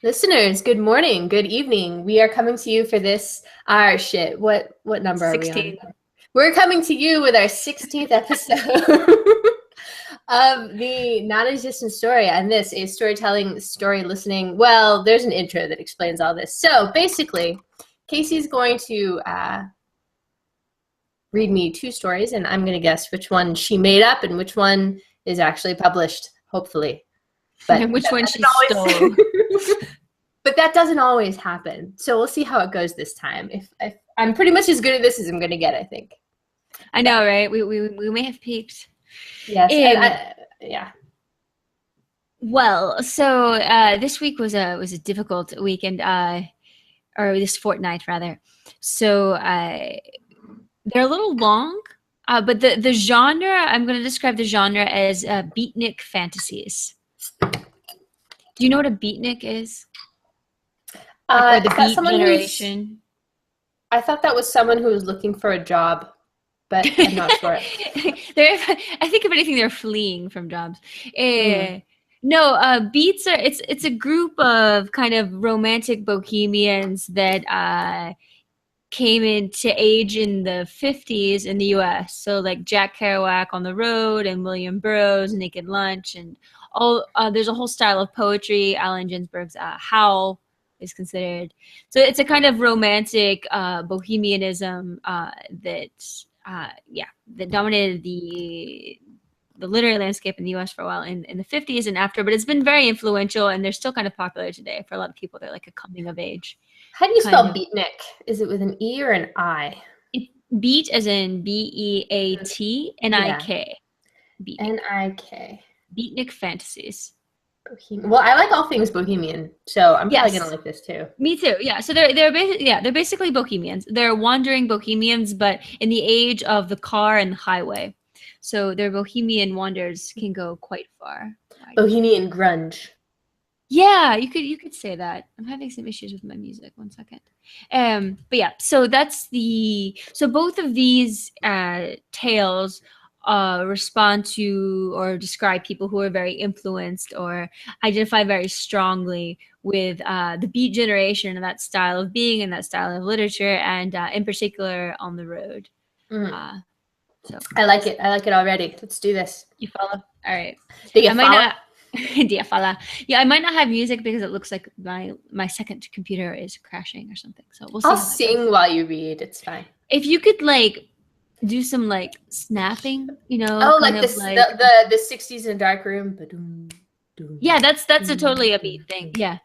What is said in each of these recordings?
Listeners, good morning, good evening. We are coming to you for this our shit. What number are we on? 16. We're coming to you with our 16th episode of the Non-existent Story, and this is storytelling, story listening. Well, there's an intro that explains all this. So basically, Casey's going to read me two stories, and I'm going to guess which one she made up and which one is actually published, hopefully. But which one she stole. But that doesn't always happen. So we'll see how it goes this time. If I'm pretty much as good at this as I'm going to get, I think. I know, right? We may have peaked. Yes. Yeah. Well, so this week was a difficult week, and or this fortnight rather. So they're a little long, but the genre, I'm going to describe the genre as beatnik fantasies. Do you know what a beatnik is? Or the beat generation? I thought that was someone who was looking for a job, but I'm not sure. I think if anything, they're fleeing from jobs. No, beats are it's a group of kind of romantic bohemians that came into age in the 50s in the US. So like Jack Kerouac on the Road and William Burroughs, Naked Lunch, and all. There's a whole style of poetry. Allen Ginsberg's Howl is considered. So it's a kind of romantic bohemianism that dominated the literary landscape in the US for a while in the 50s and after, but it's been very influential, and they're still kind of popular today for a lot of people. They're like a coming of age. How do you spell beatnik? Is it with an E or an I? Beat as in BEAT, NIK. NIK. Beatnik fantasies. Well, I like all things bohemian, so I'm probably gonna like this too. Me too. Yeah. So they're basically bohemians. They're wandering bohemians, but in the age of the car and the highway. So their bohemian wanders can go quite far. Bohemian grunge. Yeah, you could say that. I'm having some issues with my music. 1 second. But yeah, so both of these tales respond to or describe people who are very influenced or identify very strongly with the beat generation and that style of being and that style of literature, and in particular on the road. So I like it. I like it already. Let's do this. You follow? All right. Do you follow? Yeah, I might not have music because it looks like my second computer is crashing or something. So we'll see. I'll sing while you read. It's fine. If you could like do some like snapping, you know. Oh, like this, the 60s in a dark room. Yeah, that's a totally a beat thing. Yeah.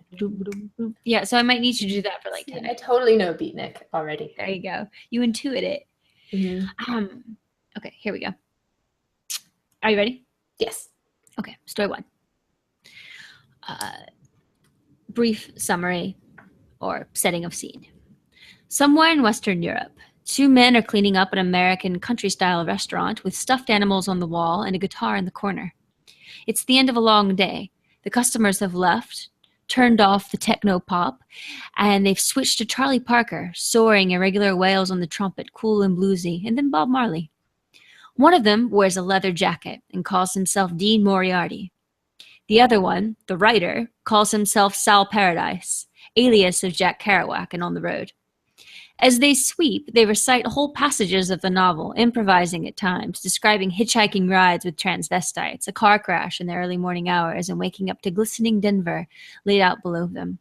Yeah, so I might need to do that for like 10 minutes. I totally know beatnik already. There you go. You intuit it. Mm-hmm. Okay, here we go. Are you ready? Yes. Okay, story 1. Brief summary or setting of scene. Somewhere in Western Europe, 2 men are cleaning up an American country-style restaurant with stuffed animals on the wall and a guitar in the corner. It's the end of a long day. The customers have left, turned off the techno pop, and they've switched to Charlie Parker, soaring irregular wails on the trumpet, cool and bluesy, and then Bob Marley. One of them wears a leather jacket and calls himself Dean Moriarty. The other one, the writer, calls himself Sal Paradise, alias of Jack Kerouac and On the Road. As they sweep, they recite whole passages of the novel, improvising at times, describing hitchhiking rides with transvestites, a car crash in the early morning hours, and waking up to glistening Denver laid out below them.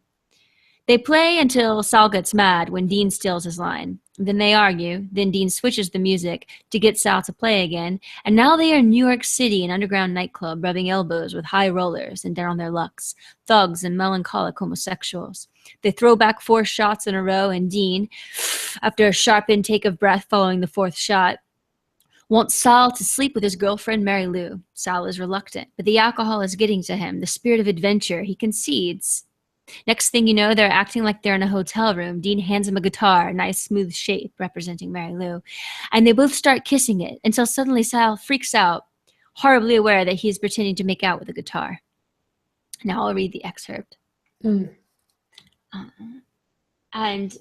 They play until Sal gets mad when Dean steals his line. Then they argue, then Dean switches the music to get Sal to play again, and now they are in New York City, an underground nightclub, rubbing elbows with high rollers and down on their lucks, thugs and melancholic homosexuals. They throw back 4 shots in a row, and Dean, after a sharp intake of breath following the 4th shot, wants Sal to sleep with his girlfriend Mary Lou. Sal is reluctant, but the alcohol is getting to him, the spirit of adventure. He concedes. Next thing you know, they're acting like they're in a hotel room. Dean hands him a guitar, a nice smooth shape representing Mary Lou, and they both start kissing it until suddenly Sal freaks out, horribly aware that he's pretending to make out with a guitar. Now I'll read the excerpt. And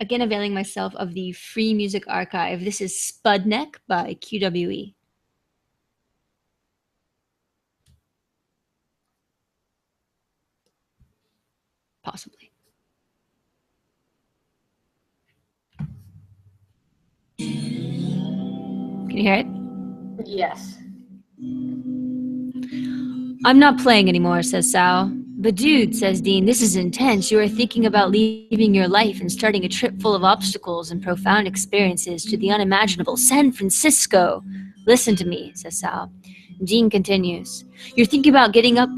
again, availing myself of the Free Music Archive, this is Spudneck by QWE. possibly. Can you hear it? Yes. I'm not playing anymore, says Sal. But dude, says Dean, this is intense. You are thinking about leaving your life and starting a trip full of obstacles and profound experiences to the unimaginable San Francisco. Listen to me, says Sal. Dean continues. You're thinking about getting up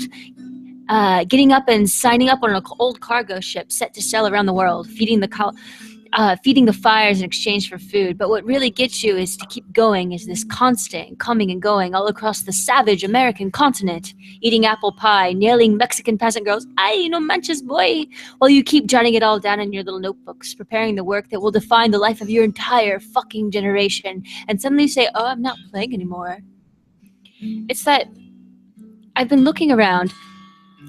and signing up on an old cargo ship set to sail around the world, feeding the fires in exchange for food. But what really gets you is to keep going, is this constant coming and going all across the savage American continent, eating apple pie, nailing Mexican peasant girls, ay, no manches, boy, while you keep jotting it all down in your little notebooks, preparing the work that will define the life of your entire fucking generation, and suddenly say, oh, I'm not playing anymore. It's that I've been looking around.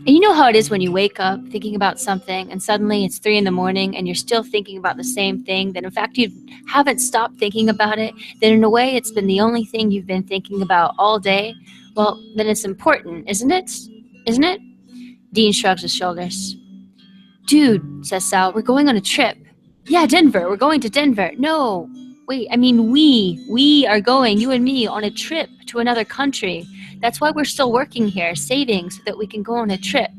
And you know how it is when you wake up thinking about something and suddenly it's 3 a.m. and you're still thinking about the same thing, that in fact you haven't stopped thinking about it, that in a way it's been the only thing you've been thinking about all day? Well, then it's important, isn't it? Isn't it? Dean shrugs his shoulders. Dude, says Sal, we're going on a trip. Yeah, Denver, we're going to Denver. No, wait, I mean we are going, you and me, on a trip to another country. That's why we're still working here, saving so that we can go on a trip.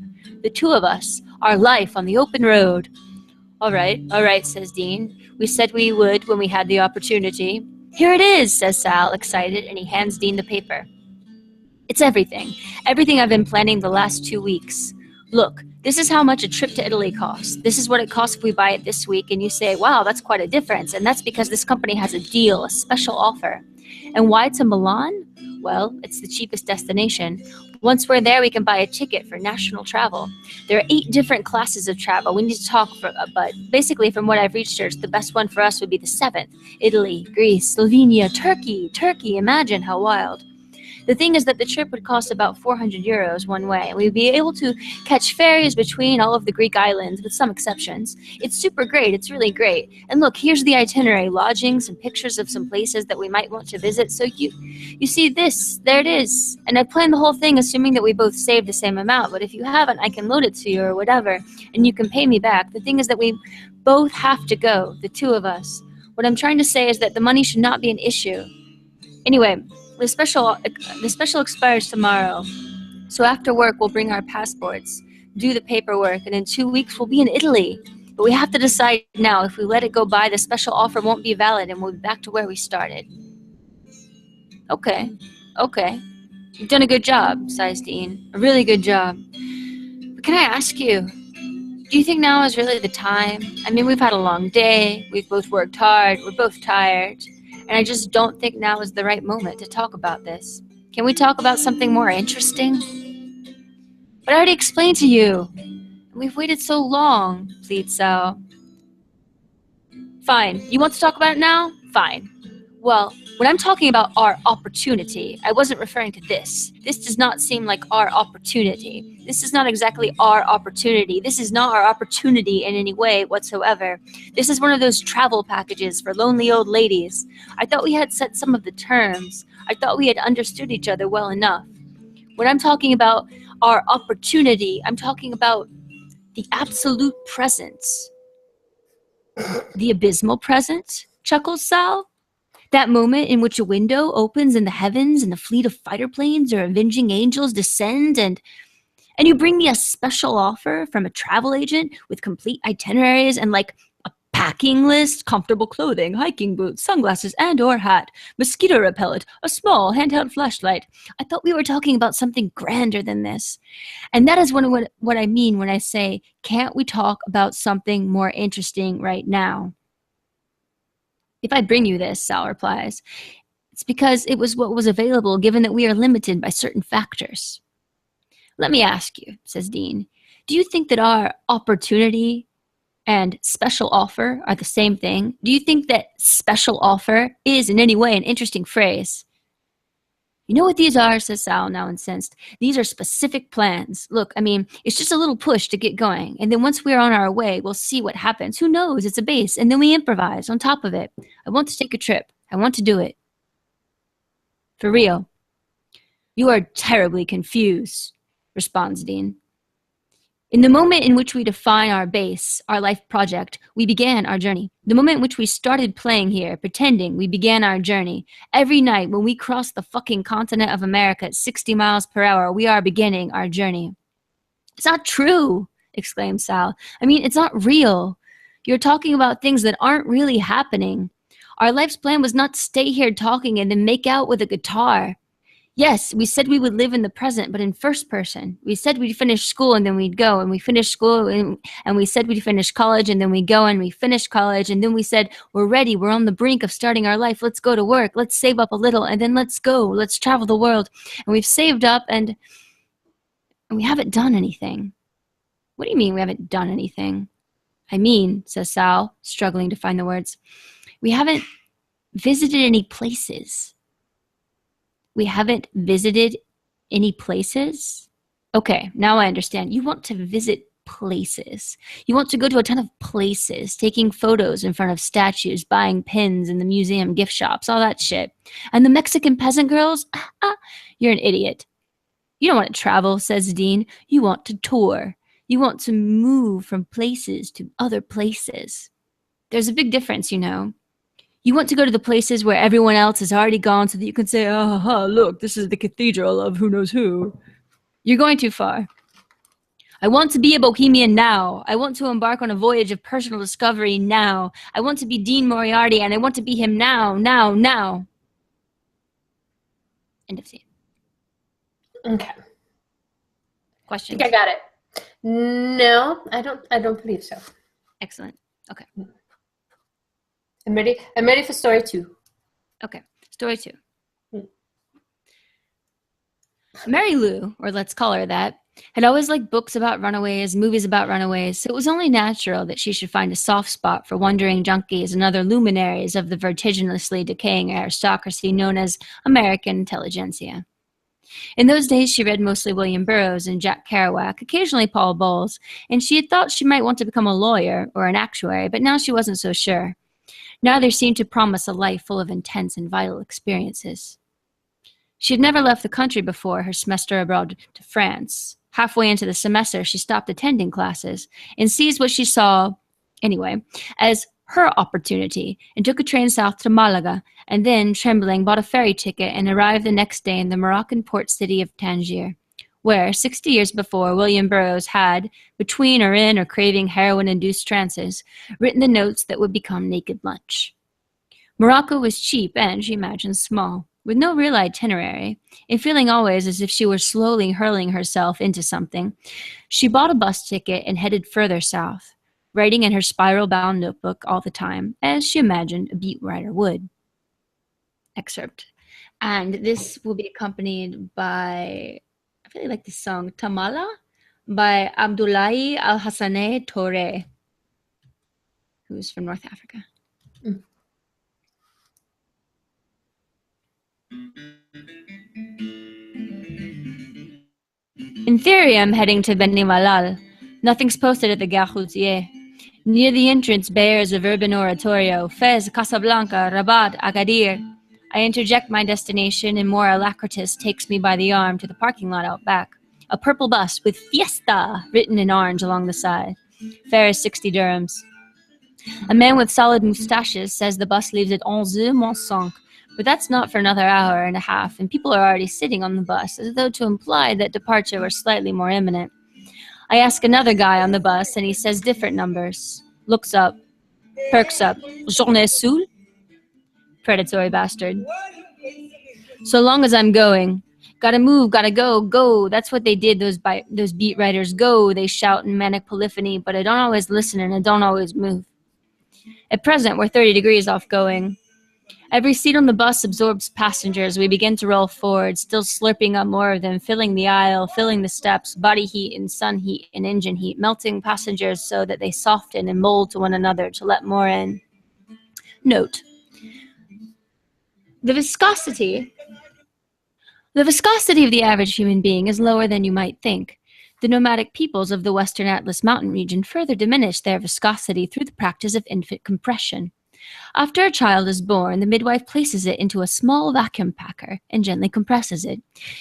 The two of us, our life on the open road. All right, says Dean. We said we would when we had the opportunity. Here it is, says Sal, excited, and he hands Dean the paper. It's everything. Everything I've been planning the last 2 weeks. Look, this is how much a trip to Italy costs. This is what it costs if we buy it this week. And you say, wow, that's quite a difference. And that's because this company has a deal, a special offer. And why to Milan? Well, it's the cheapest destination. Once we're there, we can buy a ticket for national travel. There are 8 different classes of travel. We need to talk, but basically from what I've researched, the best one for us would be the 7th. Italy, Greece, Slovenia, Turkey. Imagine how wild. The thing is that the trip would cost about 400 euros one way, and we'd be able to catch ferries between all of the Greek islands, with some exceptions. It's super great. It's really great. And look, here's the itinerary, lodging, some pictures of some places that we might want to visit. So you see this, there it is. And I planned the whole thing assuming that we both saved the same amount, but if you haven't, I can load it to you or whatever, and you can pay me back. The thing is that we both have to go, the two of us. What I'm trying to say is that the money should not be an issue. Anyway, the special expires tomorrow. So after work, we'll bring our passports, do the paperwork, and in 2 weeks, we'll be in Italy. But we have to decide now. If we let it go by, the special offer won't be valid, and we'll be back to where we started. Okay. You've done a good job, sighs Dean. A really good job. But can I ask you, do you think now is really the time? I mean, we've had a long day, we've both worked hard, we're both tired, and I just don't think now is the right moment to talk about this. Can we talk about something more interesting? But I already explained to you. We've waited so long, pleads Sal. Fine. You want to talk about it now? Fine. Well, when I'm talking about our opportunity, I wasn't referring to this. This does not seem like our opportunity. This is not exactly our opportunity. This is not our opportunity in any way whatsoever. This is one of those travel packages for lonely old ladies. I thought we had set some of the terms. I thought we had understood each other well enough. When I'm talking about our opportunity, I'm talking about the absolute presence. The abysmal present? Chuckles Sal. That moment in which a window opens in the heavens and a fleet of fighter planes or avenging angels descend and you bring me a special offer from a travel agent with complete itineraries and like a packing list, comfortable clothing, hiking boots, sunglasses and or hat, mosquito repellent, a small handheld flashlight. I thought we were talking about something grander than this. And that is what I mean when I say, can't we talk about something more interesting right now? If I bring you this, Sal replies, it's because it was what was available given that we are limited by certain factors. Let me ask you, says Dean, do you think that our opportunity and special offer are the same thing? Do you think that special offer is in any way an interesting phrase? You know what these are, says Sal, now incensed. These are specific plans. Look, I mean, it's just a little push to get going. And then once we're on our way, we'll see what happens. Who knows? It's a base. And then we improvise on top of it. I want to take a trip. I want to do it. For real. You are terribly confused, responds Dean. In the moment in which we define our base, our life project, we began our journey. The moment in which we started playing here, pretending, we began our journey. Every night when we cross the fucking continent of America at 60 miles per hour, we are beginning our journey. It's not true, exclaimed Sal. I mean, it's not real. You're talking about things that aren't really happening. Our life's plan was not to stay here talking and then make out with a guitar. Yes, we said we would live in the present, but in first person. We said we'd finish school and then we'd go, and we finished school, and we said we'd finish college and then we go, and we finished college, and then we said, we're ready, we're on the brink of starting our life, let's go to work, let's save up a little, and then let's go, let's travel the world. And we've saved up, and we haven't done anything. What do you mean we haven't done anything? I mean, says Sal, struggling to find the words, we haven't visited any places. We haven't visited any places? Okay, now I understand. You want to visit places. You want to go to a ton of places, taking photos in front of statues, buying pins in the museum gift shops, all that shit. And the Mexican peasant girls? You're an idiot. You don't want to travel, says Dean. You want to tour. You want to move from places to other places. There's a big difference, you know. You want to go to the places where everyone else has already gone so that you can say, oh, look, this is the cathedral of who knows who. You're going too far. I want to be a bohemian now. I want to embark on a voyage of personal discovery now. I want to be Dean Moriarty, and I want to be him now. End of scene. Okay. Questions? I think I got it. No, I don't believe so. Excellent. Okay. I'm ready for story 2. Okay. Story 2. Mary Lou, or let's call her that, had always liked books about runaways, movies about runaways, so it was only natural that she should find a soft spot for wandering junkies and other luminaries of the vertiginously decaying aristocracy known as American intelligentsia. In those days, she read mostly William Burroughs and Jack Kerouac, occasionally Paul Bowles, and she had thought she might want to become a lawyer or an actuary, but now she wasn't so sure. Neither seemed to promise a life full of intense and vital experiences. She had never left the country before her semester abroad to France. Halfway into the semester, she stopped attending classes and seized what she saw, anyway, as her opportunity and took a train south to Malaga, and then, trembling, bought a ferry ticket and arrived the next day in the Moroccan port city of Tangier, where, 60 years before, William Burroughs had, between or in or craving heroin-induced trances, written the notes that would become Naked Lunch. Morocco was cheap and, she imagined, small, with no real itinerary, and feeling always as if she were slowly hurling herself into something. She bought a bus ticket and headed further south, writing in her spiral-bound notebook all the time, as she imagined a beat writer would. Excerpt. And this will be accompanied by, I really like this song, Tamala, by Abdullahi Al-Hassaneh Touré, who's from North Africa. In theory, I'm heading to Beni Malal. Nothing's posted at the Gare Routier. Near the entrance bears a verbal oratorio, Fez, Casablanca, Rabat, Agadir. I interject my destination, and more alacritus takes me by the arm to the parking lot out back. A purple bus with Fiesta written in orange along the side. Fare is 60 dirhams. A man with solid moustaches says the bus leaves at 11:05, but that's not for another hour and a half, and people are already sitting on the bus, as though to imply that departure were slightly more imminent. I ask another guy on the bus, and he says different numbers. Looks up, perks up. Journée Soul? Predatory bastard. So long as I'm going. Gotta move, gotta go, go. That's what they did, those beat writers. Go, they shout in manic polyphony, but I don't always listen and I don't always move. At present, we're 30 degrees off going. Every seat on the bus absorbs passengers. We begin to roll forward, still slurping up more of them, filling the aisle, filling the steps, body heat and sun heat and engine heat, melting passengers so that they soften and mold to one another to let more in. Note: The viscosity of the average human being is lower than you might think. The nomadic peoples of the Western Atlas Mountain region further diminish their viscosity through the practice of infant compression. After a child is born, the midwife places it into a small vacuum packer and gently compresses it.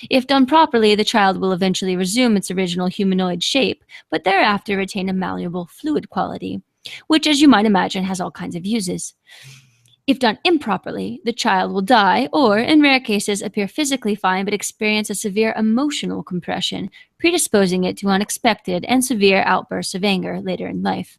If done properly, the child will eventually resume its original humanoid shape, but thereafter retain a malleable fluid quality, which, as you might imagine, has all kinds of uses. If done improperly, the child will die or, in rare cases, appear physically fine but experience a severe emotional compression, predisposing it to unexpected and severe outbursts of anger later in life.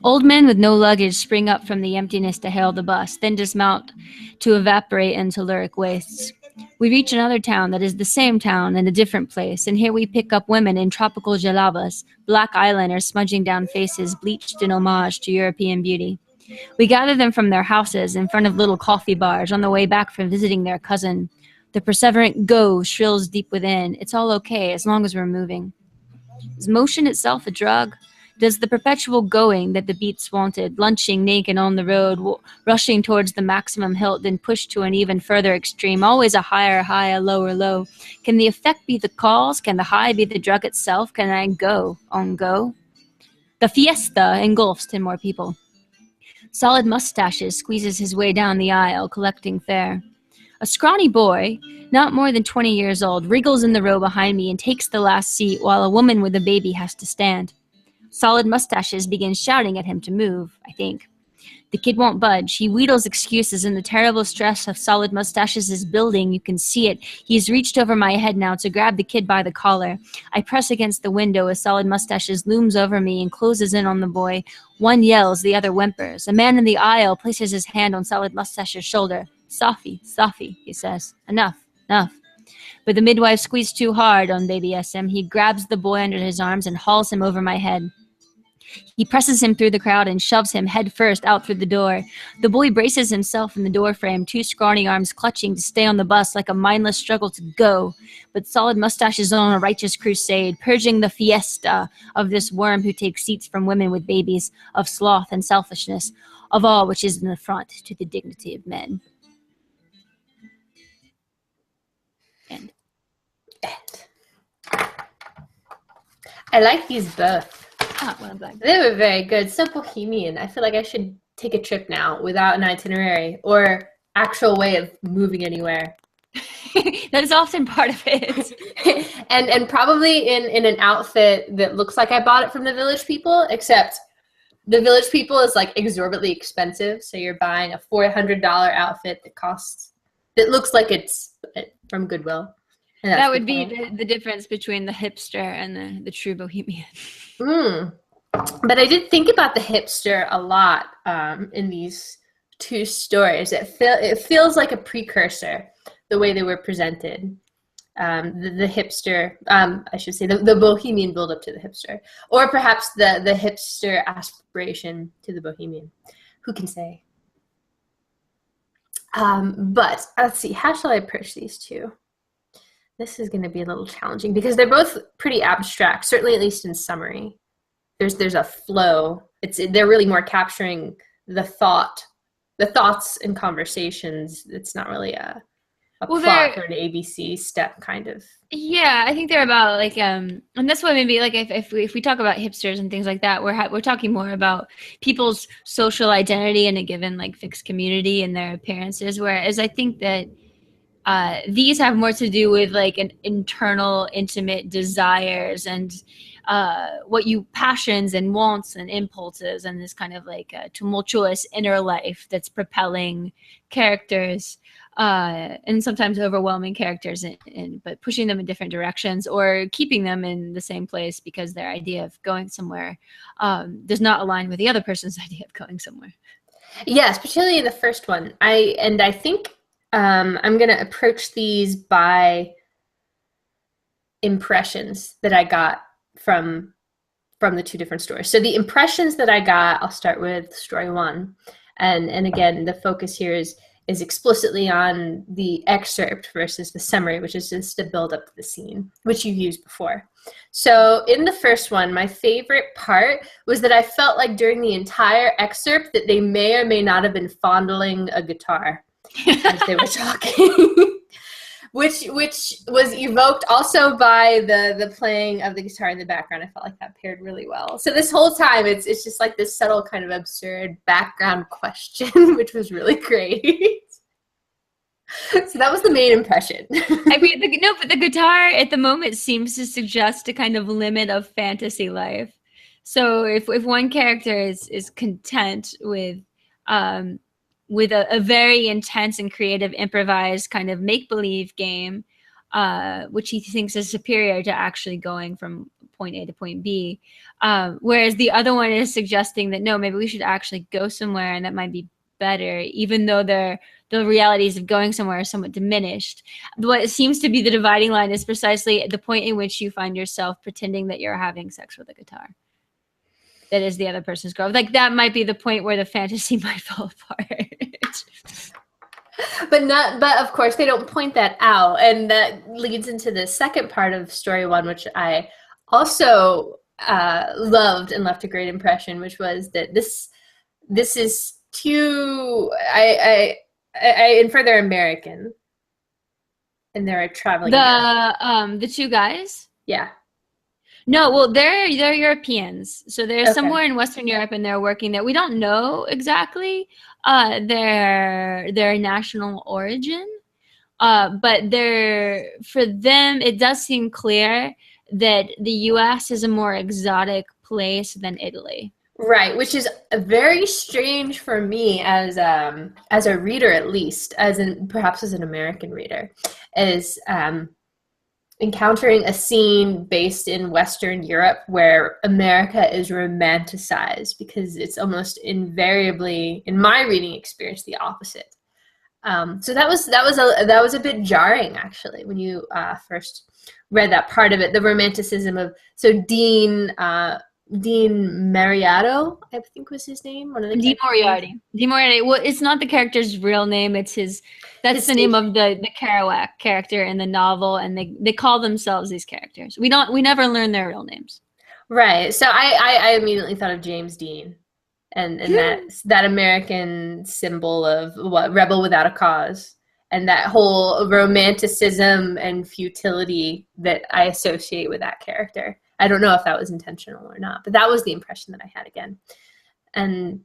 Old men with no luggage spring up from the emptiness to hail the bus, then dismount to evaporate into lyric wastes. We reach another town that is the same town in a different place, and here we pick up women in tropical jalabas, black eyeliners smudging down faces bleached in homage to European beauty. We gather them from their houses in front of little coffee bars on the way back from visiting their cousin. The perseverant go shrills deep within. It's all okay as long as we're moving. Is motion itself a drug? Does the perpetual going that the beats wanted, lunching naked on the road, rushing towards the maximum hilt, then pushed to an even further extreme, always a higher high, a lower low? Can the effect be the cause? Can the high be the drug itself? Can I go on go? The fiesta engulfs 10 more people. Solid mustaches squeezes his way down the aisle, collecting fare. A scrawny boy, not more than 20 years old, wriggles in the row behind me and takes the last seat while a woman with a baby has to stand. Solid mustaches begins shouting at him to move, I think. The kid won't budge. He wheedles excuses, and the terrible stress of Solid Mustaches is building. You can see it. He's reached over my head now to grab the kid by the collar. I press against the window as Solid Mustaches looms over me and closes in on the boy. One yells, the other whimpers. A man in the aisle places his hand on Solid Mustache's shoulder. Safi, Safi, he says. Enough, enough. But the midwife squeezed too hard on baby SM. He grabs the boy under his arms and hauls him over my head. He presses him through the crowd and shoves him head first out through the door. The boy braces himself in the doorframe, two scrawny arms clutching to stay on the bus like a mindless struggle to go. But Solid Mustache is on a righteous crusade, purging the fiesta of this worm who takes seats from women with babies, of sloth and selfishness, of all which is an affront to the dignity of men. End. I like these both. Ah, well, I'm glad. They were very good. So bohemian. I feel like I should take a trip now without an itinerary or actual way of moving anywhere. That is often part of it. and probably in an outfit that looks like I bought it from the Village People, except the Village People is like exorbitantly expensive. So you're buying a $400 outfit that looks like it's from Goodwill. That would be the difference between the hipster and the true bohemian. But I did think about the hipster a lot in these two stories. It feels like a precursor, the way they were presented. The hipster, I should say, the bohemian build-up to the hipster. Or perhaps the hipster aspiration to the bohemian. Who can say? But let's see, how shall I approach these two? This is going to be a little challenging because they're both pretty abstract, certainly at least in summary. There's a flow. They're really more capturing the thoughts and conversations. It's not really a plot or an ABC step kind of. Yeah, I think they're about like and that's why maybe like if we talk about hipsters and things like that, we're talking more about people's social identity in a given like fixed community and their appearances. Whereas I think that these have more to do with like an internal, intimate desires and passions and wants and impulses and this kind of like tumultuous inner life that's propelling characters and sometimes overwhelming characters, but pushing them in different directions or keeping them in the same place because their idea of going somewhere does not align with the other person's idea of going somewhere. Yes, particularly in the first one. I think I'm going to approach these by impressions that I got from the two different stories. So the impressions that I got, I'll start with story one. And again, the focus here is explicitly on the excerpt versus the summary, which is just to build up the scene, which you've used before. So in the first one, my favorite part was that I felt like during the entire excerpt that they may or may not have been fondling a guitar as they were talking. which was evoked also by the playing of the guitar in the background. I felt like that paired really well. So this whole time, it's just like this subtle kind of absurd background question, which was really great. So that was the main impression. I mean, but the guitar at the moment seems to suggest a kind of limit of fantasy life. So if one character is content with a very intense and creative improvised kind of make-believe game, which he thinks is superior to actually going from point A to point B, whereas the other one is suggesting that no, maybe we should actually go somewhere and that might be better, even though the realities of going somewhere are somewhat diminished. What seems to be the dividing line is precisely the point in which you find yourself pretending that you're having sex with a guitar that is the other person's girl. Like, that might be the point where the fantasy might fall apart. But of course they don't point that out, and that leads into the second part of story one, which I also loved and left a great impression, which was that this is too I infer they're American and they're traveling the two guys. Yeah. No, well, they're Europeans, so they're Okay. somewhere in Western Europe, and they're working there. We don't know exactly their national origin, but for them, it does seem clear that the U.S. is a more exotic place than Italy. Right, which is very strange for me as a reader, at least, perhaps as an American reader, is encountering a scene based in Western Europe where America is romanticized, because it's almost invariably, in my reading experience, the opposite. So that was a bit jarring, actually, when you first read that part of it. The romanticism of Dean Mariato, I think was his name. One of the Dean Moriarty. Dean Moriarty. Well, it's not the character's real name. It's his. That's the name of the Kerouac character in the novel, and they call themselves these characters. We never learn their real names. Right. So I immediately thought of James Dean, and that American symbol of what, rebel without a cause, and that whole romanticism and futility that I associate with that character. I don't know if that was intentional or not, but that was the impression that I had again. And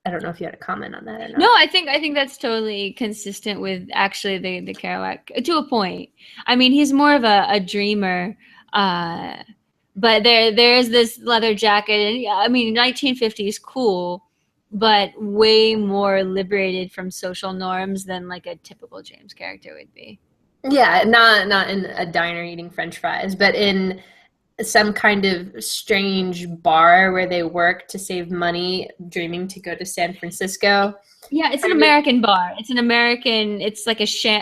I don't know if you had a comment on that or not. No, I think that's totally consistent with actually the Kerouac to a point. I mean, he's more of a dreamer, but there is this leather jacket, and I mean, 1950s cool, but way more liberated from social norms than like a typical James character would be. Yeah, not in a diner eating French fries, but in some kind of strange bar where they work to save money, dreaming to go to San Francisco. Yeah, it's an American bar. It's like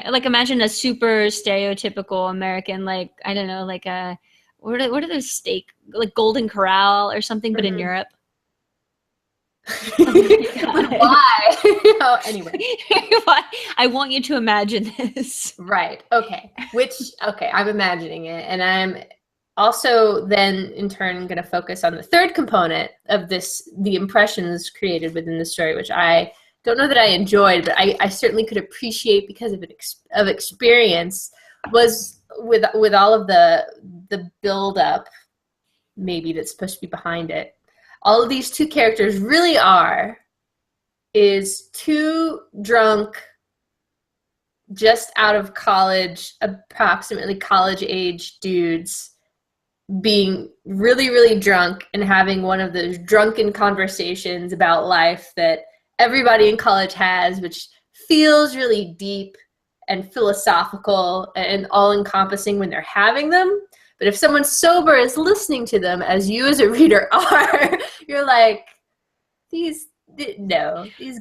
like imagine a super stereotypical American, like, I don't know, like a, what are those steak, like Golden Corral or something, but in Europe. But why? Oh, anyway. I want you to imagine this. Right. Okay. I'm imagining it, and I'm also then in turn going to focus on the third component of this, the impressions created within the story, which I don't know that I enjoyed, but I certainly could appreciate because of experience, was with all of the build up, maybe, that's supposed to be behind it. All of these two characters really is two drunk, just out of college, approximately college age dudes being really, really drunk and having one of those drunken conversations about life that everybody in college has, which feels really deep and philosophical and all-encompassing when they're having them. But if someone sober is listening to them, as you as a reader are, you're like, these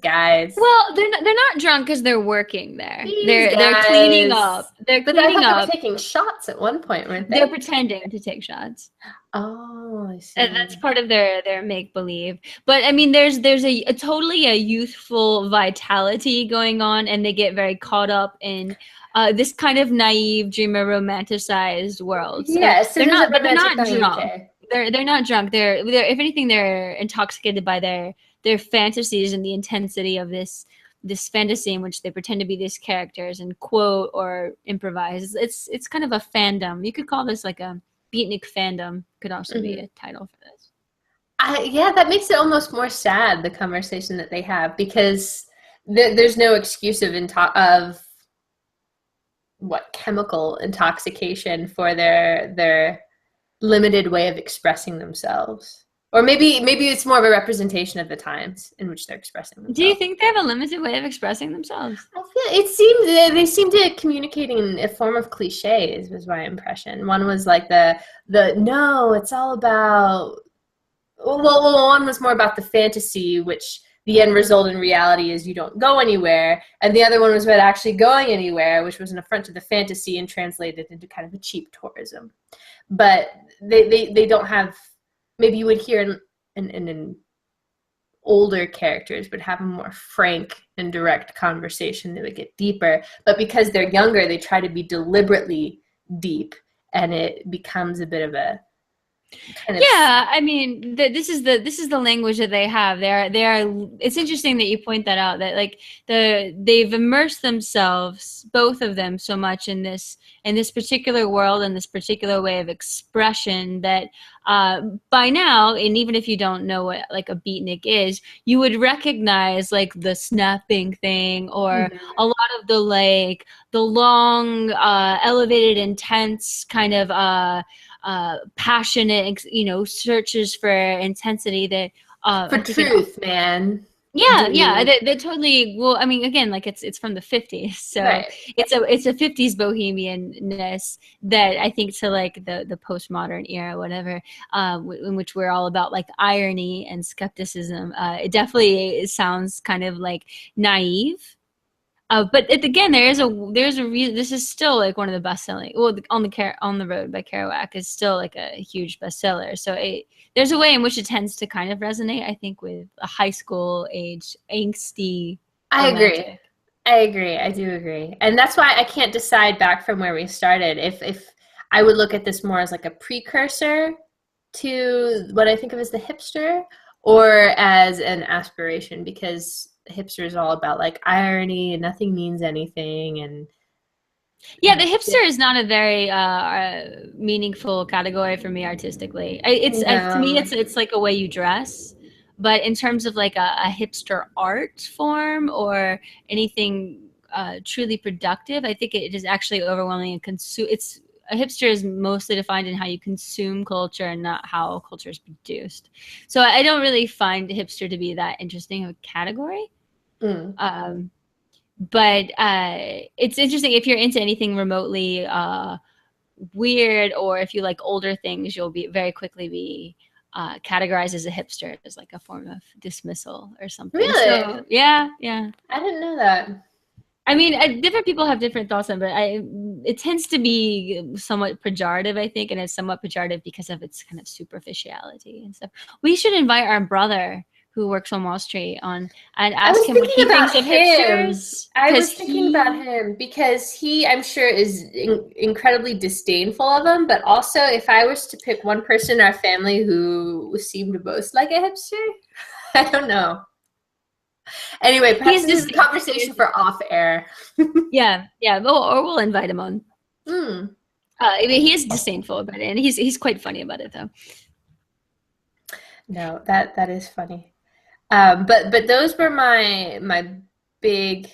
guys. Well, they're not drunk because they're working there. They're cleaning up. They're cleaning up. They were taking shots at one point, weren't they? They're pretending to take shots. Oh, I see. And that's part of their make believe. But I mean, there's a totally a youthful vitality going on, and they get very caught up in this kind of naive, dreamer, romanticized world. So yes, they're not drunk. Okay. They're not drunk. They're if anything, they're intoxicated by their fantasies and the intensity of this this fantasy in which they pretend to be these characters and quote or improvise. It's kind of a fandom. You could call this like a Beatnik Fandom. Could also be a title for this. Yeah, that makes it almost more sad, the conversation that they have, because there's no excuse of what chemical intoxication for their limited way of expressing themselves. Or maybe it's more of a representation of the times in which they're expressing themselves. Do you think they have a limited way of expressing themselves? I feel they seem to communicate in a form of cliches, was my impression. One was like the no, it's all about. Well, one was more about the fantasy, which the end result in reality is you don't go anywhere, and the other one was about actually going anywhere, which was an affront to the fantasy and translated into kind of a cheap tourism. But they don't have. Maybe you would hear in older characters would have a more frank and direct conversation that would get deeper. But because they're younger, they try to be deliberately deep, and it becomes a bit of a kind of I mean, this is the language that they have. They are. It's interesting that you point that out. That like they've immersed themselves, both of them, so much in this particular world and this particular way of expression that by now, and even if you don't know what like a beatnik is, you would recognize like the snapping thing or a lot of the like the long, elevated, intense kind of. Passionate, searches for intensity that for truth, man. Yeah, they totally. Well, I mean, again, like it's from the 50s, so right. it's a 50s bohemianness that I think to like the postmodern era, whatever, in which we're all about like irony and skepticism. It definitely sounds kind of like naive. But again, there's a reason. This is still like one of the best selling. Well, on the Road by Kerouac is still like a huge bestseller. So there's a way in which it tends to kind of resonate, I think, with a high school age angsty. I agree. I do agree, and that's why I can't decide back from where we started. If I would look at this more as like a precursor to what I think of as the hipster, or as an aspiration, because hipster is all about like irony and nothing means anything. And the hipster is not a very meaningful category for me artistically. To me it's like a way you dress, but in terms of like a hipster art form or anything truly productive, I think it is actually overwhelming and a hipster is mostly defined in how you consume culture and not how culture is produced. So I don't really find hipster to be that interesting of a category. But it's interesting if you're into anything remotely weird, or if you like older things, you'll be very quickly be categorized as a hipster as like a form of dismissal or something. Really? So, yeah. I didn't know that. I mean, different people have different thoughts on it, but it tends to be somewhat pejorative, I think, and it's somewhat pejorative because of its kind of superficiality and stuff. We should invite our brother who works on Wall Street on and ask him what he thinks of hipsters. I was thinking about him because he, I'm sure, is incredibly disdainful of them, but also if I was to pick one person in our family who seemed most like a hipster, I don't know. Anyway, perhaps this is a conversation for off air. yeah, or we'll invite him on. I mean, he is disdainful about it, and he's quite funny about it, though. No, that is funny. But those were my big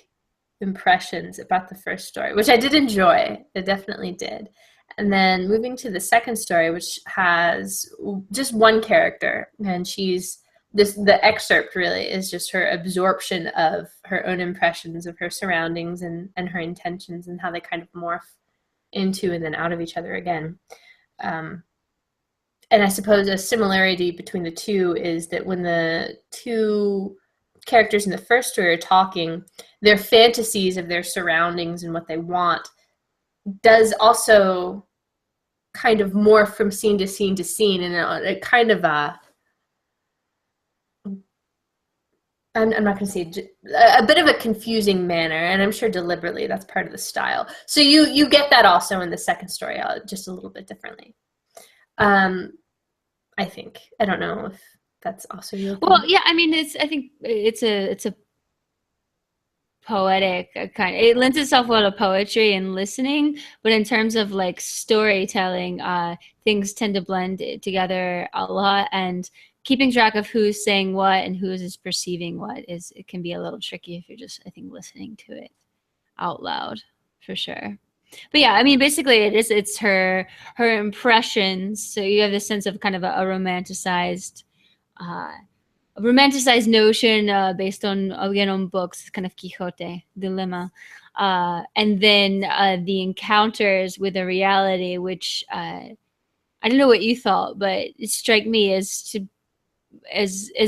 impressions about the first story, which I did enjoy. I definitely did. And then moving to the second story, which has just one character, and the excerpt really is just her absorption of her own impressions of her surroundings and her intentions and how they kind of morph into and then out of each other again. And I suppose a similarity between the two is that when the two characters in the first story are talking, their fantasies of their surroundings and what they want does also kind of morph from scene to scene to scene in a kind of I'm not going to say a bit of a confusing manner, and I'm sure deliberately that's part of the style. So you get that also in the second story, just a little bit differently. I think. I don't know if that's also your opinion. Well, yeah, I mean, I think it's a poetic kind. It lends itself well to poetry and listening, but in terms of like storytelling, things tend to blend together a lot, and keeping track of who's saying what and who is perceiving what it can be a little tricky if you're just, I think, listening to it out loud, for sure. But yeah, I mean, basically it's her impressions. So you have this sense of kind of a romanticized notion based on, again, on books, kind of Quixote dilemma, and then the encounters with the reality, which I don't know what you thought, but it struck me as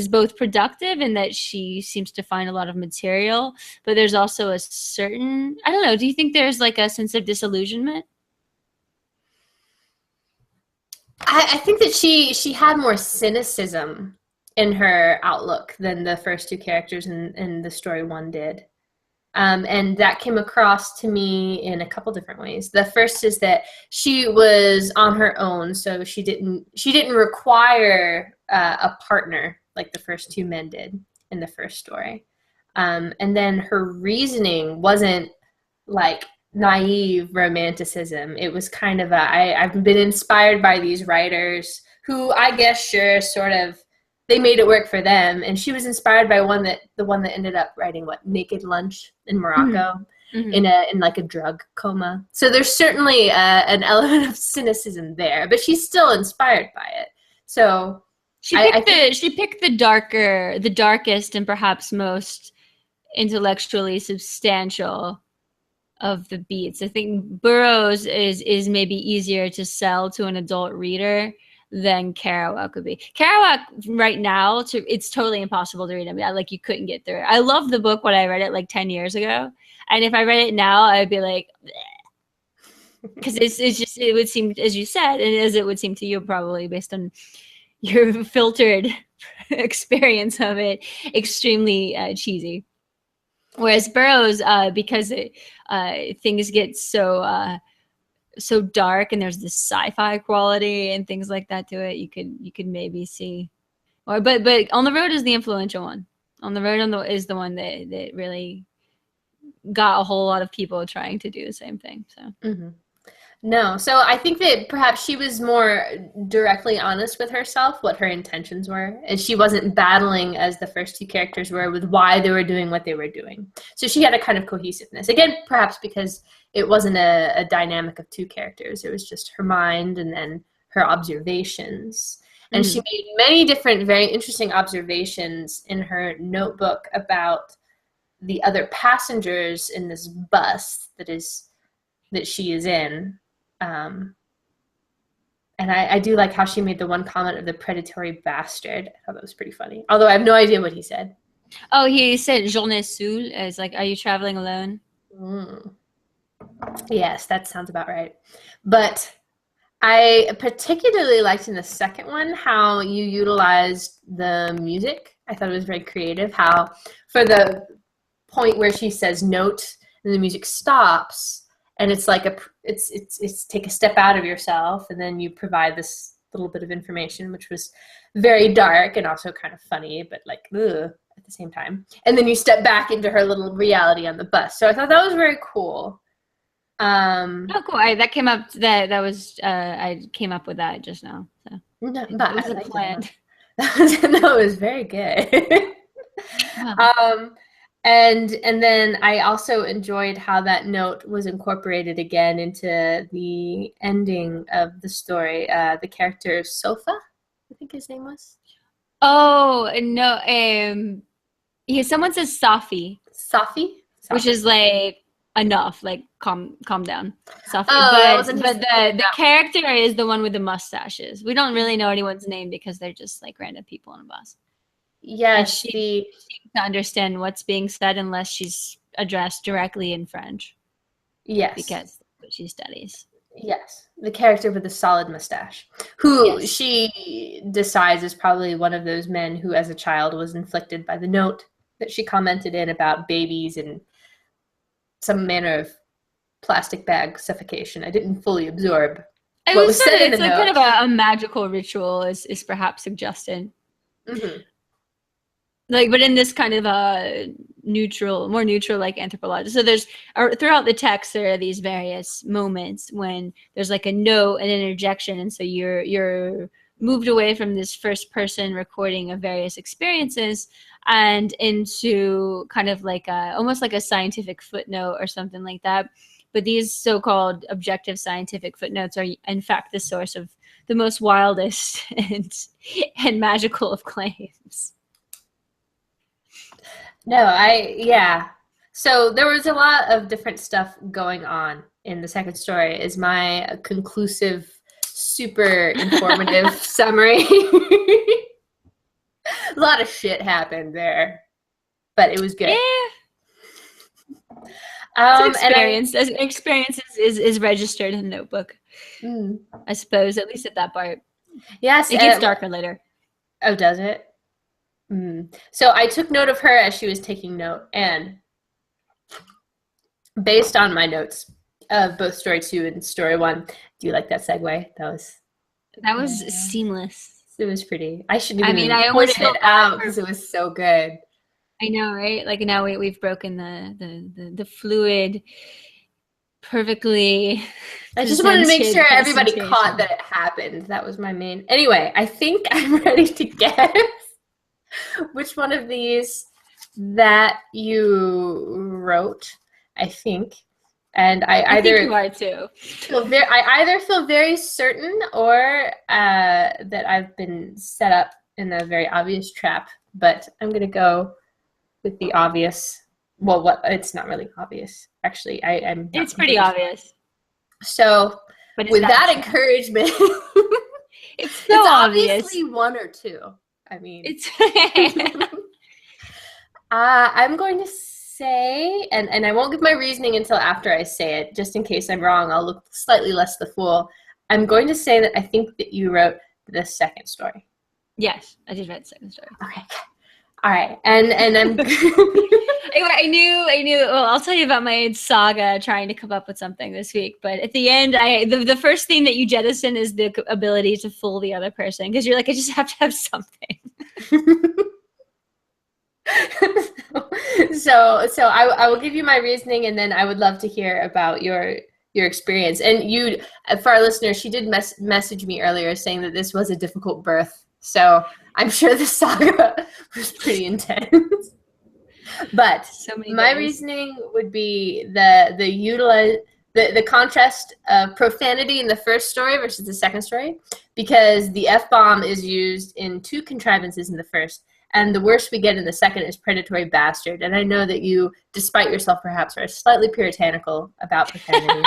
both productive in that she seems to find a lot of material, but there's also a certain, I don't know, do you think there's like a sense of disillusionment? I think that she had more cynicism in her outlook than the first two characters in the story one did. And that came across to me in a couple different ways. The first is that she was on her own, so she didn't require a partner like the first two men did in the first story. And then her reasoning wasn't like naive romanticism. It was kind of I've been inspired by these writers who, I guess, sure, sort of, they made it work for them. And she was inspired by the one that ended up writing Naked Lunch in Morocco, in like a drug coma. So there's certainly an element of cynicism there, but she's still inspired by it. So she picked the darkest and perhaps most intellectually substantial of the beats. I think Burroughs is maybe easier to sell to an adult reader than Kerouac would be. Kerouac right now, it's totally impossible to read. I mean, like, you couldn't get through it. I love the book when I read it like 10 years ago, and if I read it now, I'd be like, because it's just, it would seem, as you said, and as it would seem to you probably based on your filtered experience of it, extremely cheesy. Whereas Burroughs, because things get so dark and there's this sci-fi quality and things like that to it, you could maybe see, but On the Road is the influential one. On the Road is the one that really got a whole lot of people trying to do the same thing. So. No, so I think that perhaps she was more directly honest with herself, what her intentions were, and she wasn't battling as the first two characters were with why they were doing what they were doing. So she had a kind of cohesiveness. Again, perhaps because it wasn't a dynamic of two characters. It was just her mind and then her observations. And she made many different, very interesting observations in her notebook about the other passengers in this bus that she is in. And I do like how she made the one comment of the predatory bastard. I thought that was pretty funny. Although I have no idea what he said. Oh, he said journée seule, as like, are you traveling alone? Yes, that sounds about right. But I particularly liked in the second one how you utilized the music. I thought it was very creative. How for the point where she says note and the music stops, and it's like it's take a step out of yourself, and then you provide this little bit of information, which was very dark and also kind of funny, but like ugh, at the same time. And then you step back into her little reality on the bus. So I thought that was very cool. Oh, cool! That came up. That was I came up with that just now. So no, it but wasn't planned. No, it was very good. Wow. And then I also enjoyed how that note was incorporated again into the ending of the story. The character Sofa, I think his name was. Oh no! Yeah, someone says Safi, which is like enough, like calm down, Safi. Oh, but the character is the one with the mustaches. We don't really know anyone's name because they're just like random people on a bus. Yes, she to understand what's being said unless she's addressed directly in French. Yes, because that's what she studies. Yes, the character with the solid mustache, who she decides is probably one of those men who, as a child, was inflicted by the note that she commented in about babies and some manner of plastic bag suffocation. I didn't fully absorb what was said in the note. It's kind of a magical ritual, is perhaps suggested. Mm-hmm. Like, but in this kind of more neutral, like anthropological. So there's throughout the text there are these various moments when there's like a note and an interjection, and so you're moved away from this first person recording of various experiences and into kind of like almost like a scientific footnote or something like that. But these so-called objective scientific footnotes are in fact the source of the most wildest and magical of claims. No, yeah. So there was a lot of different stuff going on in the second story is my conclusive, super informative summary. A lot of shit happened there, but it was good. Yeah. Experience is registered in the notebook. I suppose, at least at that part. Yes. It gets darker later. Oh, does it? So I took note of her as she was taking note, and based on my notes of both story 2 and story 1, do you like that segue? That was seamless. It was pretty. I shouldn't even I almost pointed it out because it was so good. I know, right? Like now we've broken the fluid, perfectly. I just wanted to make sure everybody caught that it happened. That was my main. Anyway, I think I'm ready to guess which one of these that you wrote. I think, and I think you are too. I either feel very certain or that I've been set up in a very obvious trap. But I'm gonna go with the obvious. Well, it's not really obvious, actually. I'm. It's pretty obvious. So, with that encouragement, it's so obvious. Obviously one or two. I mean, it's. I'm going to say, and I won't give my reasoning until after I say it, just in case I'm wrong. I'll look slightly less the fool. I'm going to say that I think that you wrote the second story. Yes, I did write the second story. Okay. All right, and I'm. I knew. Well, I'll tell you about my saga trying to come up with something this week. But at the end, the first thing that you jettison is the ability to fool the other person, because you're like, I just have to have something. So I will give you my reasoning, and then I would love to hear about your experience. And you, for our listeners, she did message me earlier saying that this was a difficult birth. So I'm sure the saga was pretty intense. But my reasoning would be the contrast of profanity in the first story versus the second story, because the F-bomb is used in 2 contrivances in the first, and the worst we get in the second is predatory bastard. And I know that you, despite yourself perhaps, are slightly puritanical about profanity.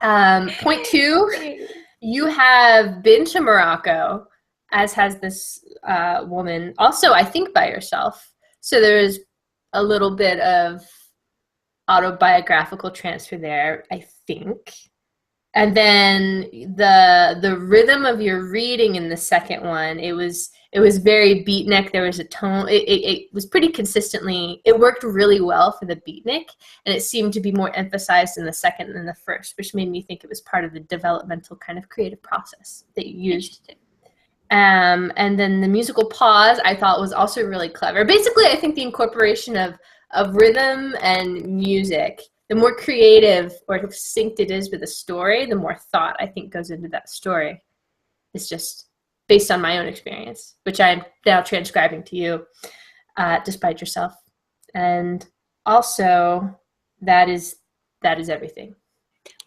Point 2, you have been to Morocco, as has this woman, also I think by yourself. So there is a little bit of autobiographical transfer there, I think. And then the rhythm of your reading in the second one, it was very beatnik. There was a tone. It was pretty consistently. It worked really well for the beatnik, and it seemed to be more emphasized in the second than the first, which made me think it was part of the developmental kind of creative process that you used. And then the musical pause I thought was also really clever. Basically, I think the incorporation of rhythm and music, the more creative or succinct it is with a story, the more thought I think goes into that story. It's just based on my own experience, which I'm now transcribing to you, despite yourself. And also, that is everything.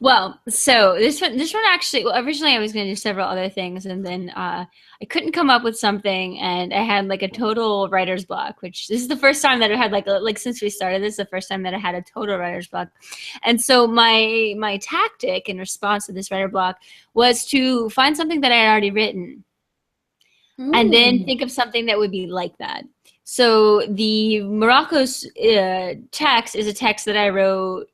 Well, so this one actually, well, originally I was going to do several other things, and then I couldn't come up with something, and I had like a total writer's block, which this is the first time that I had like since we started this, the first time that I had a total writer's block. And so my tactic in response to this writer block was to find something that I had already written. And then think of something that would be like that. So the Morocco's text is a text that I wrote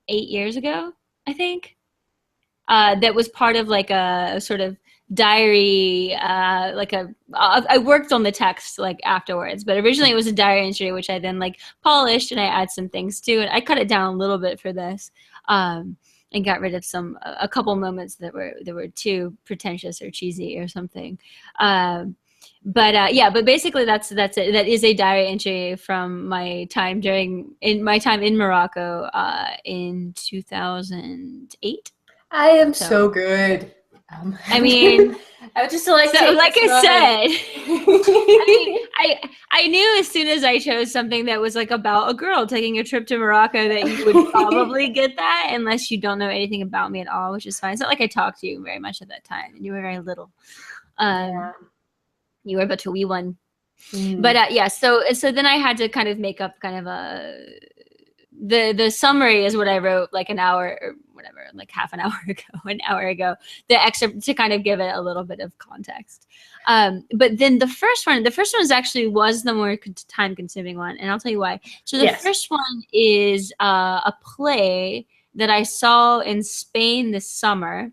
8 years ago, I think. That was part of like a sort of diary, I worked on the text like afterwards, but originally it was a diary entry, which I then like polished and I add some things too. And I cut it down a little bit for this. And got rid of a couple moments that were too pretentious or cheesy or something. But basically that's it. That is a diary entry from my time in Morocco in 2008. I am so good. I mean, I would just like so take like this I moment. said, I mean, I knew as soon as I chose something that was like about a girl taking a trip to Morocco that you would probably get that, unless you don't know anything about me at all, which is fine. It's not like I talked to you very much at that time, and you were very little. Yeah. You were but a wee one. Mm. But yeah, so then I had to kind of make up kind of the summary is what I wrote like an hour or whatever, like half an hour ago, an hour ago, the excerpt to kind of give it a little bit of context. But then the first one was the more time consuming one. And I'll tell you why. So the first one is a play that I saw in Spain this summer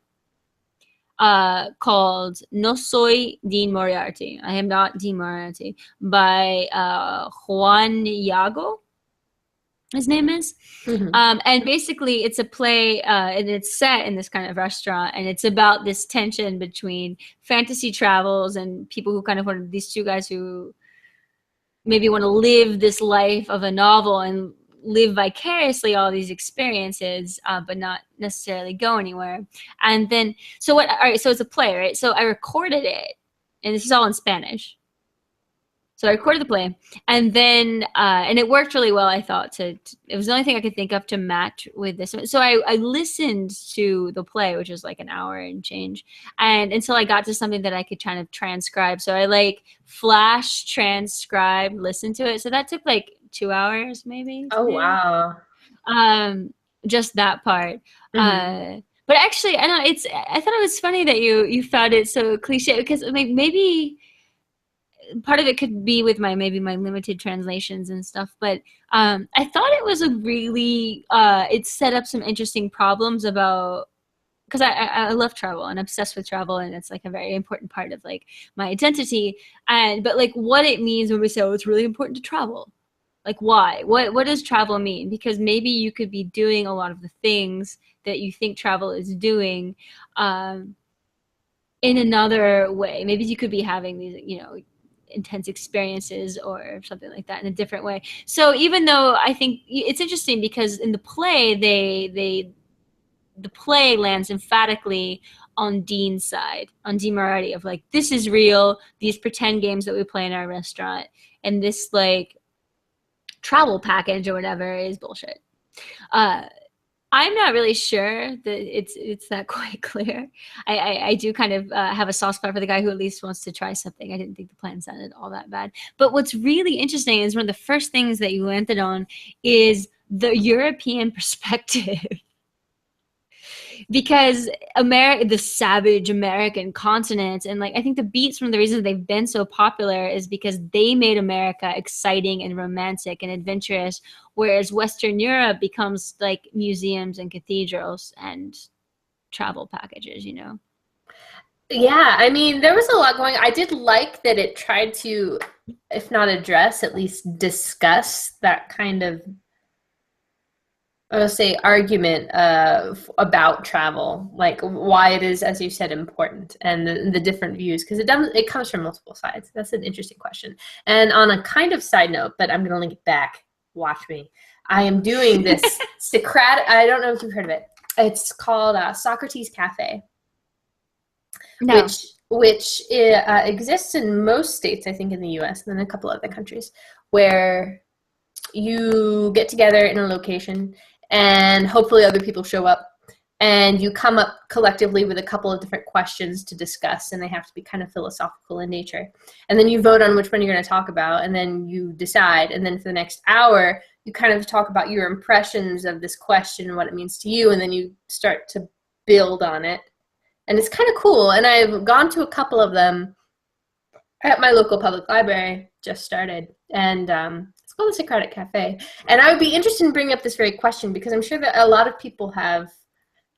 called No Soy Dean Moriarty. I am not Dean Moriarty, by Joan Yago. His name is. And basically it's a play and it's set in this kind of restaurant, and it's about this tension between fantasy travels and people who kind of want these two guys who maybe want to live this life of a novel and live vicariously all these experiences, but not necessarily go anywhere. And then all right, so it's a play, right? So I recorded it, and this is all in Spanish. So I recorded the play, and then and it worked really well. I thought it was the only thing I could think of to match with this. So I listened to the play, which was like an hour and change, and until I got to something that I could kind of transcribe. So I like flash transcribed, listened to it. So that took like 2 hours maybe. Oh wow! Just that part. But actually, I thought it was funny that you found it so cliche, because like maybe part of it could be with my limited translations and stuff, but I thought it was a really it set up some interesting problems about, because I love travel and obsessed with travel, and it's like a very important part of like my identity, but like what it means when we say, oh, it's really important to travel. Like why? What does travel mean? Because maybe you could be doing a lot of the things that you think travel is doing in another way. Maybe you could be having these, intense experiences or something like that in a different way. So even though I think it's interesting, because in the play the play lands emphatically on Dean's side, on Dean Moriarty, of like, this is real, these pretend games that we play in our restaurant, and this like travel package or whatever is bullshit. I'm not really sure that it's that quite clear. I do kind of have a soft spot for the guy who at least wants to try something. I didn't think the plan sounded all that bad. But what's really interesting is one of the first things that you landed on is the European perspective. Because the savage American continent, and like I think the Beats, one of the reasons they've been so popular is because they made America exciting and romantic and adventurous, whereas Western Europe becomes like museums and cathedrals and travel packages, Yeah, I mean, there was a lot going. I did like that it tried to, if not address, at least discuss that kind of, I would say, argument about travel, like why it is, as you said, important, and the different views, because it comes from multiple sides. That's an interesting question. And on a kind of side note, but I'm going to link it back. Watch me. I am doing this Socratic. I don't know if you've heard of it. It's called Socrates Cafe, No. which exists in most states, I think, in the U.S. and then a couple other countries, where you get together in a location and hopefully other people show up, and you come up collectively with a couple of different questions to discuss, and they have to be kind of philosophical in nature. And then you vote on which one you're going to talk about, and then you decide. And then for the next hour, you kind of talk about your impressions of this question and what it means to you, and then you start to build on it. And it's kind of cool. And I've gone to a couple of them at my local public library, just started. And it's called the Socratic Cafe. And I would be interested in bringing up this very question, because I'm sure that a lot of people have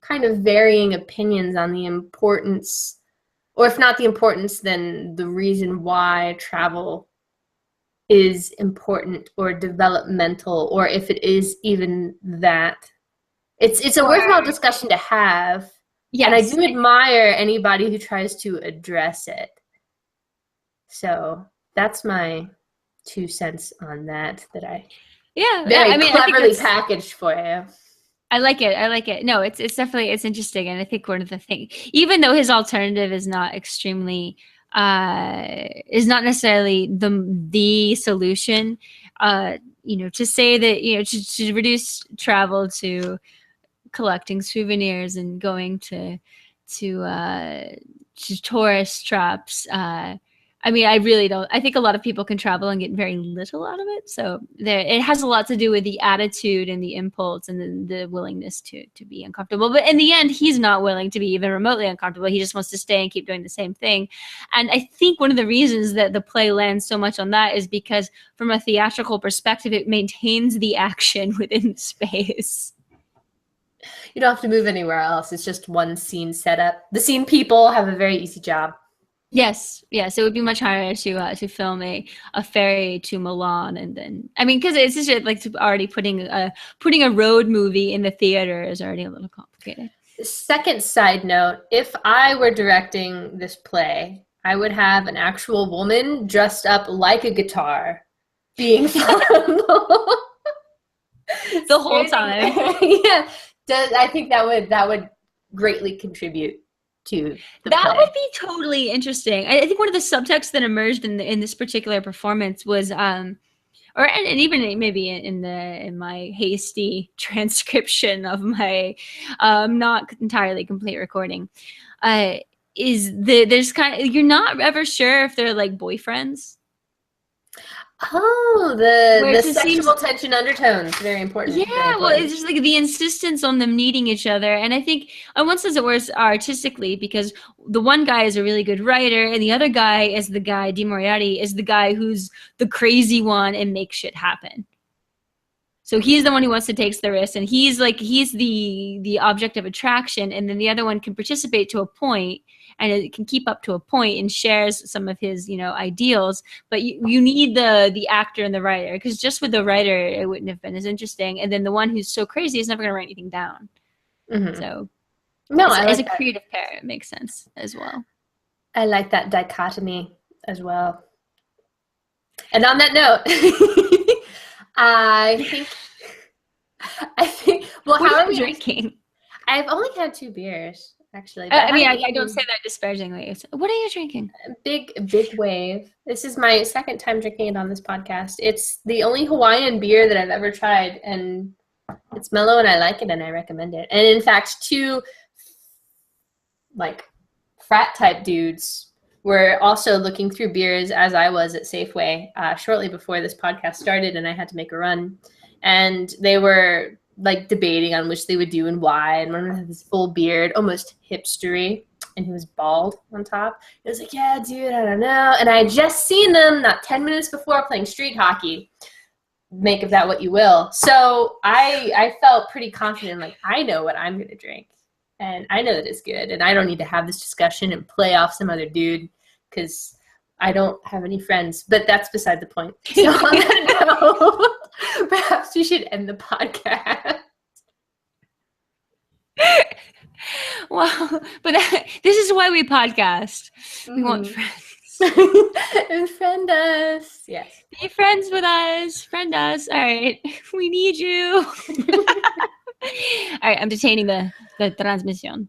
kind of varying opinions on the importance, or if not the importance, then the reason why travel is important or developmental, or if it is even that. It's a worthwhile discussion to have. Yes. And I do admire anybody who tries to address it. So that's my 2 cents on that I I cleverly think packaged for you. I like it. No, it's definitely, it's interesting. And I think one of the things, even though his alternative is not extremely, is not necessarily the solution, to say that, to reduce travel to collecting souvenirs and going to tourist traps. I really don't. I think a lot of people can travel and get very little out of it. So it has a lot to do with the attitude and the impulse and the willingness to be uncomfortable. But in the end, he's not willing to be even remotely uncomfortable. He just wants to stay and keep doing the same thing. And I think one of the reasons that the play lands so much on that is because from a theatrical perspective, it maintains the action within the space. You don't have to move anywhere else. It's just one scene setup. The scene people have a very easy job. Yes, it would be much harder to film a ferry to Milan, and then because it's just like already putting a road movie in the theater is already a little complicated. Second side note: if I were directing this play, I would have an actual woman dressed up like a guitar, being fun the whole time. Yeah, I think that would greatly contribute to the play. Would be totally interesting. I think one of the subtexts that emerged in this particular performance was, and even maybe in my hasty transcription of my not entirely complete recording, there's you're not ever sure if they're like boyfriends. Oh, the sexual tension undertones, very important. Yeah, very important. Well, it's just like the insistence on them needing each other. And I think on one sense it works artistically because the one guy is a really good writer and the other guy is the guy, Di Moriarty, is the guy who's the crazy one and makes shit happen. So he's the one who wants to take the risk, and he's the object of attraction, and then the other one can participate to a point, and it can keep up to a point and shares some of his ideals. But you need the actor and the writer, because just with the writer it wouldn't have been as interesting, and then the one who's so crazy is never going to write anything down. Mm-hmm. So as a creative pair, it makes sense as well. I like that dichotomy as well. And on that note, I think. Well, what are you drinking? I've only had 2 beers, actually. I don't say that disparagingly. What are you drinking? Big Wave. This is my second time drinking it on this podcast. It's the only Hawaiian beer that I've ever tried, and it's mellow, and I like it, and I recommend it. And in fact, 2 frat type dudes were also looking through beers as I was at Safeway shortly before this podcast started, and I had to make a run. And they were debating on which they would do and why. And one had this full beard, almost hipstery, and he was bald on top. It was like, yeah, dude, I don't know. And I had just seen them not 10 minutes before playing street hockey. Make of that what you will. So I felt pretty confident, I know what I'm going to drink. And I know that it's good. And I don't need to have this discussion and play off some other dude because I don't have any friends. But that's beside the point. So on that note, perhaps we should end the podcast. Well, but this is why we podcast. We want friends. And friend us. Yes. Be friends with us. Friend us. All right. We need you. All right. I'm detaining the transmission.